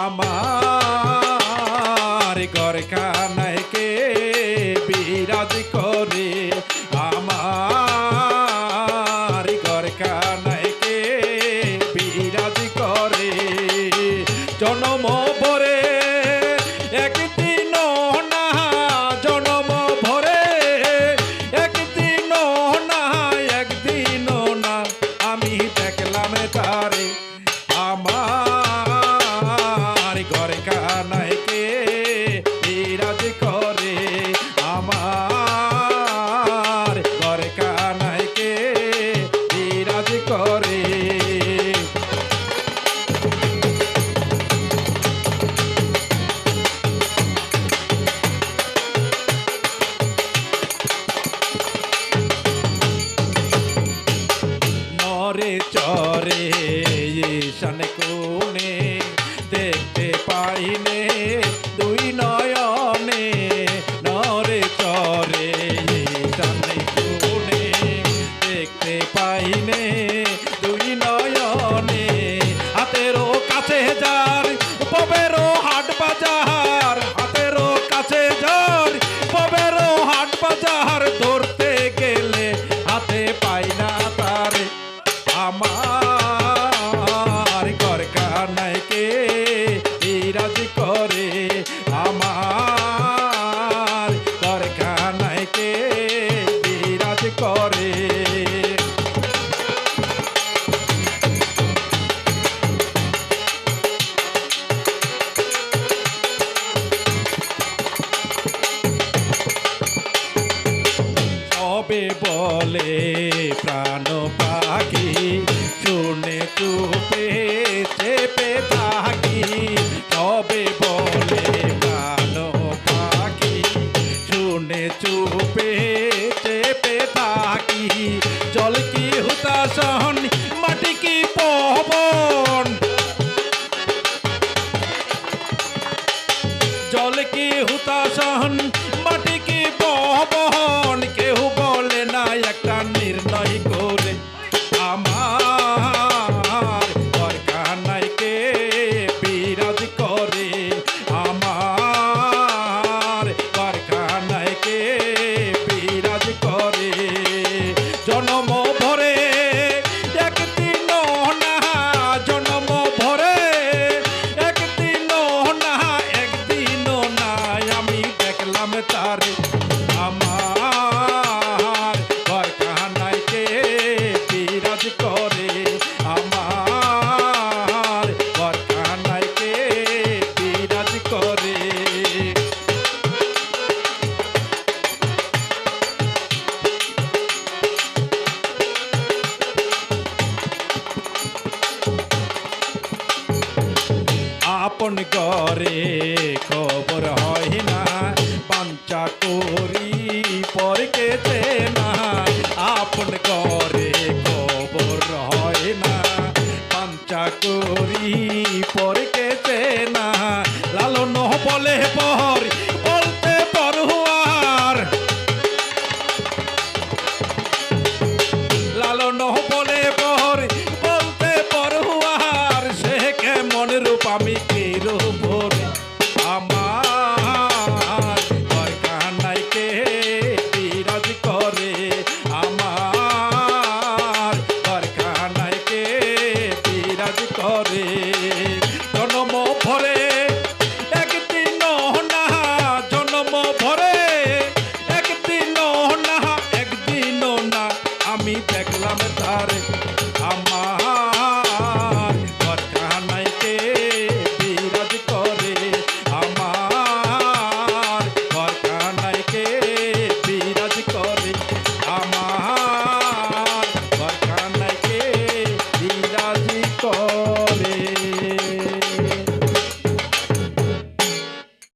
আমার ঘরখানায় কে বিরাজ করে, আমার ঘরখানায় কে বিরাজ করে। জনম ভরে একদিন না, জনম ভরে একদিন না, একদিন না আমি দেখলাম তারে। আমার ঘরখানায় কে বিরাজ করে, আমার ঘরখানায় কে বিরাজ করে। নরে চরে ঈশান কোণে দেখতে পাইনে দুই নয়নে, নরে চরে ঈশান কোণে দেখতে পাইনে দুই নয়নে। হাতেরও কাছে যার পবেরও হাট বাজার, হাতেরও কাছে যার পবেরও হাট বাজার, ধরতে গেলে হাতে পাই না তারে। আমার ঘরখানায় কে বিরাজ করে, আমার ঘরখানায় কে বিরাজ করে। সবে বলে প্রাণ পাখি, শুনে চুপে চেপে থাকি। সবে বলে প্রাণ পাখি, শুনে চুপে চেপে থাকি। জল কি হুতাশন, মাটি কি পবন, জল কি হুতাশন, মাটি কি পবন, কেউ বলে না একটা নির্ণয় করে। আমার ঘরখানায় কে বিরাজ করে, আমার ঘরখানায় কে বিরাজ করে। জনম ভরে একদিন না, জনম ভরে একদিন না, একদিন না আমি দেখলাম তারে। আমার ঘরখানায় কে বিরাজ করে, আমার ঘরখানায় কে বিরাজ করে। আপন ঘরে খবর হয় না, পাঞ্চা করি পরকে চেনা। আপন ঘরে খবর হয় না, পাঞ্চা করি পরকে চেনা। লালন বলে পর বলতে পরহুয়ার, লালন বলে পর বলতে পরহুয়ার। সে কেমন রূপ আমি কি রূপ,